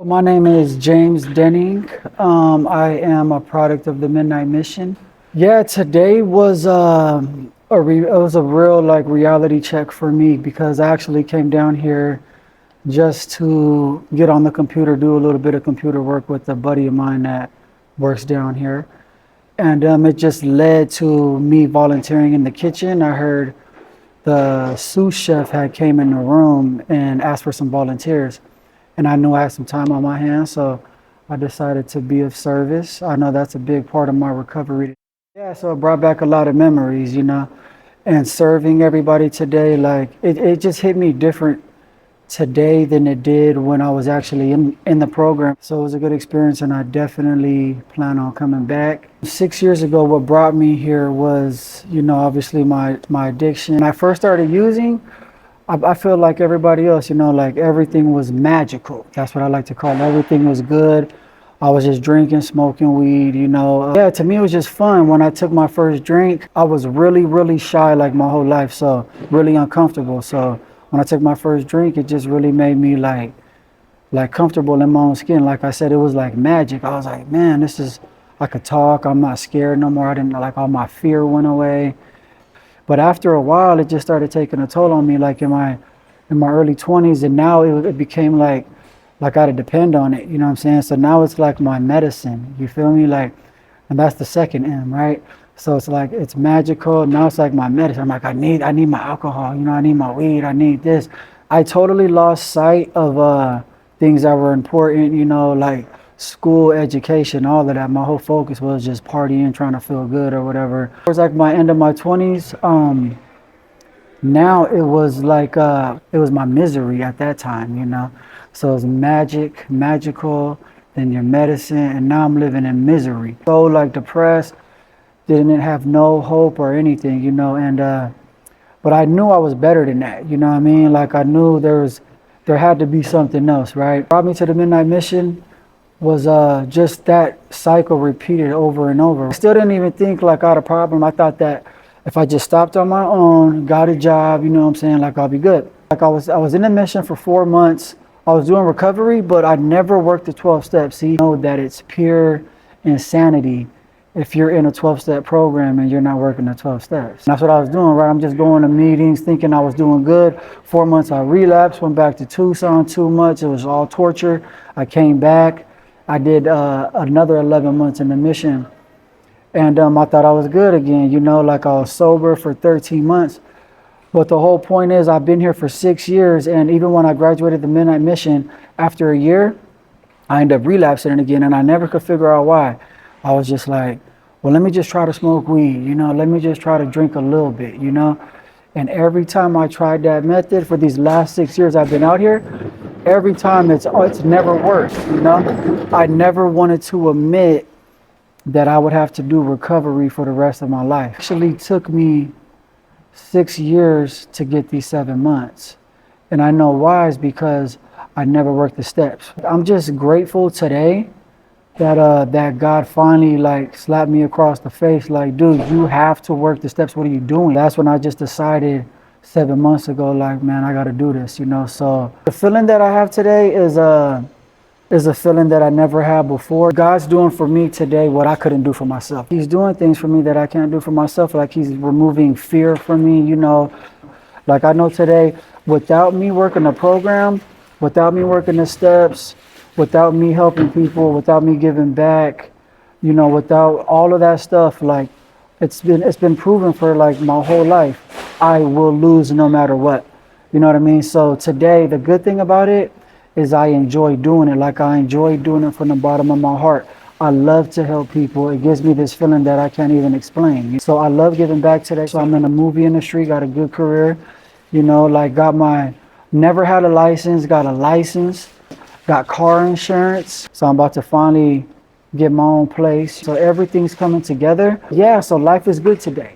My name is James Denning. I am a product of the Midnight Mission. Yeah, today was it was a real like reality check for me because I actually came down here just to get on the computer, do a little bit of computer work with a buddy of mine that works down here, and it just led to me volunteering in the kitchen. I heard the sous chef had came in the room and asked for some volunteers. And I knew I had some time on my hands, so I decided to be of service. I know that's a big part of my recovery. Yeah, so it brought back a lot of memories, and serving everybody today, like it just hit me different today than it did when I was actually in the program. So it was a good experience, and I definitely plan on coming back. 6 years ago, what brought me here was, obviously my addiction. When I first started using, I feel like everybody else, like everything was magical. That's what I like to call it. Everything was good. I was just drinking, smoking weed, Yeah, to me, it was just fun. When I took my first drink, I was really, really shy like my whole life. So really uncomfortable. So when I took my first drink, it just really made me like comfortable in my own skin. Like I said, it was like magic. I was like, man, I could talk. I'm not scared no more. I didn't like all my fear went away. But after a while, it just started taking a toll on me, like in my early 20s, and now it became like I had to depend on it. You know what I'm saying? So now it's like my medicine. You feel me? Like, and that's the second M, right? So it's like it's magical. Now it's like my medicine. I'm like I need my alcohol. I need my weed. I need this. I totally lost sight of things that were important. Like school, education, all of that. My whole focus was just partying, trying to feel good or whatever. It was like my end of my 20s. Now it was like it was my misery at that time. So it was magical, then your medicine, and now I'm living in misery. So like depressed, didn't have no hope or anything, and but I knew I was better than that. You know what I mean? Like I knew there had to be something else, right? Brought me to the Midnight Mission was just that cycle repeated over and over. I still didn't even think like I had a problem. I thought that if I just stopped on my own, got a job, like I'll be good. Like I was in the mission for 4 months. I was doing recovery, but I never worked the 12 steps. See, know that it's pure insanity if you're in a 12-step program and you're not working the 12 steps. That's what I was doing, right? I'm just going to meetings thinking I was doing good. 4 months I relapsed, went back to Tucson 2 months. It was all torture. I came back. I did another 11 months in the mission, and I thought I was good again, like I was sober for 13 months. But the whole point is I've been here for 6 years, and even when I graduated the Midnight Mission, after a year, I ended up relapsing again, and I never could figure out why. I was just like, well, let me just try to smoke weed, let me just try to drink a little bit, And every time I tried that method for these last 6 years I've been out here, every time it's never worked, I never wanted to admit that I would have to do recovery for the rest of my life. It actually took me 6 years to get these 7 months. And I know why is because I never worked the steps. I'm just grateful today that God finally like slapped me across the face like, dude, you have to work the steps. What are you doing? That's when I just decided 7 months ago, like, man, I got to do this, So the feeling that I have today is a feeling that I never had before. God's doing for me today what I couldn't do for myself. He's doing things for me that I can't do for myself. Like he's removing fear from me, Like I know today, without me working the program, without me working the steps, without me helping people, without me giving back, without all of that stuff, like it's been proven for like my whole life, I will lose no matter what. You know what I mean? So today, the good thing about it is I enjoy doing it. Like I enjoy doing it from the bottom of my heart. I love to help people. It gives me this feeling that I can't even explain. So I love giving back today. So I'm in the movie industry, got a good career, like never had a license, got a license, got car insurance. So I'm about to finally get my own place. So everything's coming together. Yeah, so life is good today.